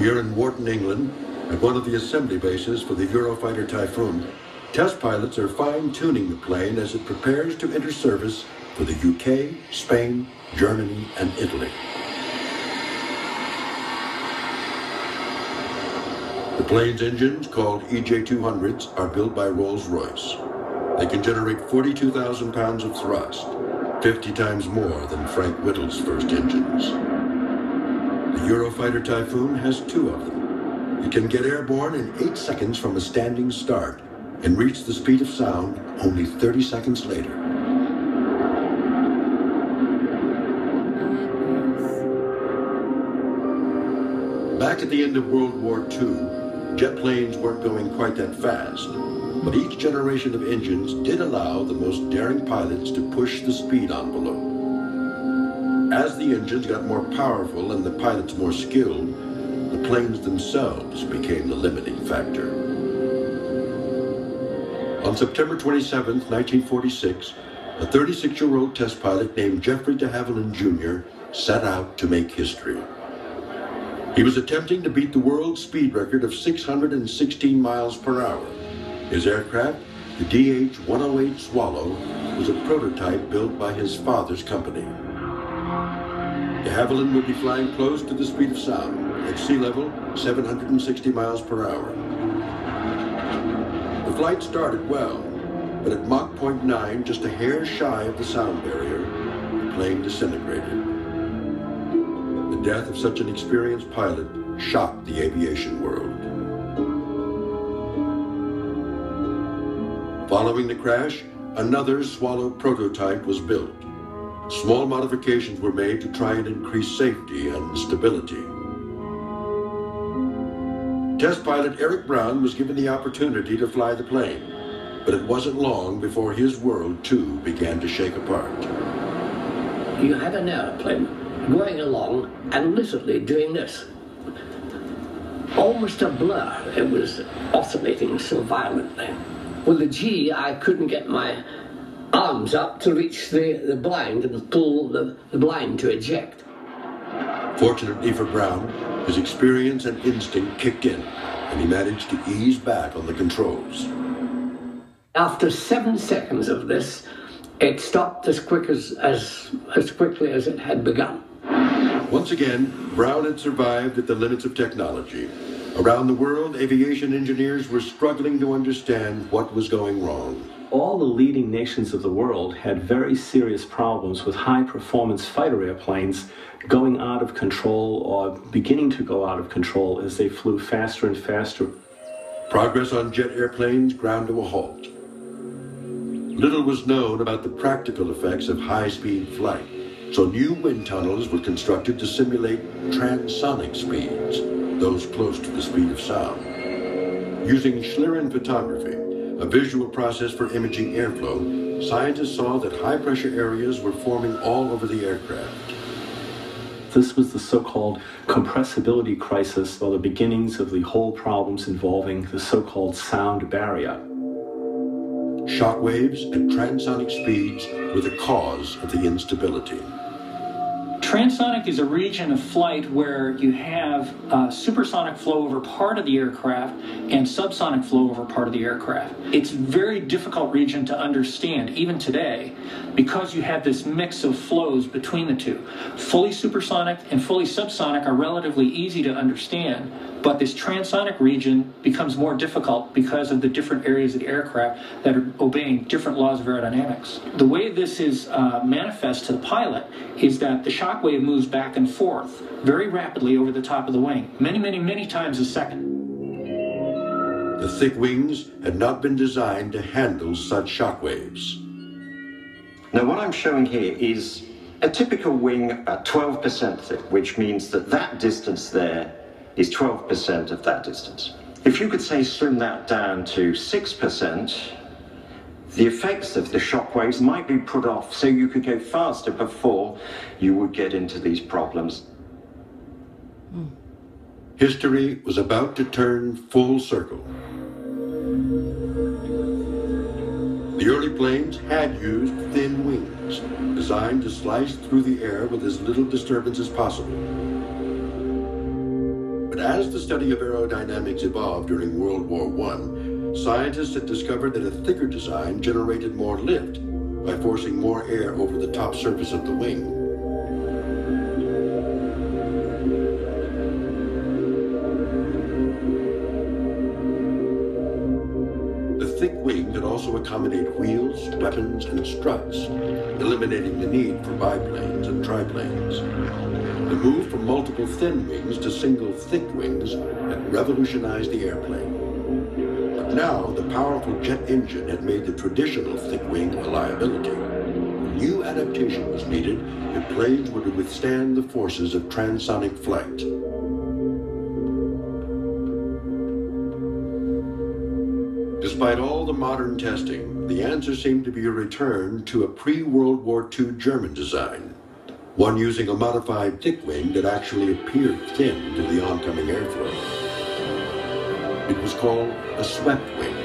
Here in Wharton, England, at one of the assembly bases for the Eurofighter Typhoon, test pilots are fine-tuning the plane as it prepares to enter service for the UK, Spain, Germany, and Italy. The plane's engines, called EJ200s, are built by Rolls-Royce. They can generate 42,000 pounds of thrust, 50 times more than Frank Whittle's first engines. The Eurofighter Typhoon has 2 of them. It can get airborne in 8 seconds from a standing start and reach the speed of sound only 30 seconds later. Back at the end of World War II, jet planes weren't going quite that fast, but each generation of engines did allow the most daring pilots to push the speed envelope. As the engines got more powerful and the pilots more skilled, the planes themselves became the limiting factor. On September 27, 1946, a 36-year-old test pilot named Jeffrey de Havilland Jr. set out to make history. He was attempting to beat the world speed record of 616 miles per hour. His aircraft, the DH-108 Swallow, was a prototype built by his father's company. De Havilland would be flying close to the speed of sound, at sea level, 760 miles per hour. The flight started well, but at Mach 0.9, just a hair shy of the sound barrier, the plane disintegrated. The death of such an experienced pilot shocked the aviation world. Following the crash, another Swallow prototype was built. Small modifications were made to try and increase safety and stability. Test pilot Eric Brown was given the opportunity to fly the plane, but it wasn't long before his world too began to shake apart. You had an airplane going along and literally doing this. Almost a blur. It was oscillating so violently. With the G, I couldn't get my arms up to reach the blind and pull the blind to eject. Fortunately for Brown, his experience and instinct kicked in, and he managed to ease back on the controls. After 7 seconds of this, it stopped as quickly as it had begun. Once again, Brown had survived at the limits of technology. Around the world, aviation engineers were struggling to understand what was going wrong. All the leading nations of the world had very serious problems with high-performance fighter airplanes going out of control or beginning to go out of control as they flew faster and faster. Progress on jet airplanes ground to a halt. Little was known about the practical effects of high-speed flight, so new wind tunnels were constructed to simulate transonic speeds, those close to the speed of sound. Using Schlieren photography, a visual process for imaging airflow, scientists saw that high-pressure areas were forming all over the aircraft. This was the so-called compressibility crisis, or the beginnings of the whole problems involving the so-called sound barrier. Shock waves at transonic speeds were the cause of the instability. Transonic is a region of flight where you have supersonic flow over part of the aircraft and subsonic flow over part of the aircraft. It's a very difficult region to understand, even today, because you have this mix of flows between the two. Fully supersonic and fully subsonic are relatively easy to understand, but this transonic region becomes more difficult because of the different areas of the aircraft that are obeying different laws of aerodynamics. The way this is manifest to the pilot is that the shock wave moves back and forth very rapidly over the top of the wing, many times a second. The thick wings had not been designed to handle such shock waves. Now what I'm showing here is a typical wing at 12% thick, which means that that distance there is 12% of that distance. If you could say slim that down to 6%, the effects of the shock waves might be put off so you could go faster before you would get into these problems. History was about to turn full circle. The early planes had used thin wings, designed to slice through the air with as little disturbance as possible. But as the study of aerodynamics evolved during World War I, scientists had discovered that a thicker design generated more lift by forcing more air over the top surface of the wing. The thick wing could also accommodate wheels, weapons, and struts, eliminating the need for biplanes and triplanes. The move from multiple thin wings to single thick wings had revolutionized the airplane. But now, the powerful jet engine had made the traditional thick wing a liability. A new adaptation was needed if planes were to withstand the forces of transonic flight. Despite all the modern testing, the answer seemed to be a return to a pre-World War II German design, one using a modified thick wing that actually appeared thin to the oncoming airflow. It was called a swept wing.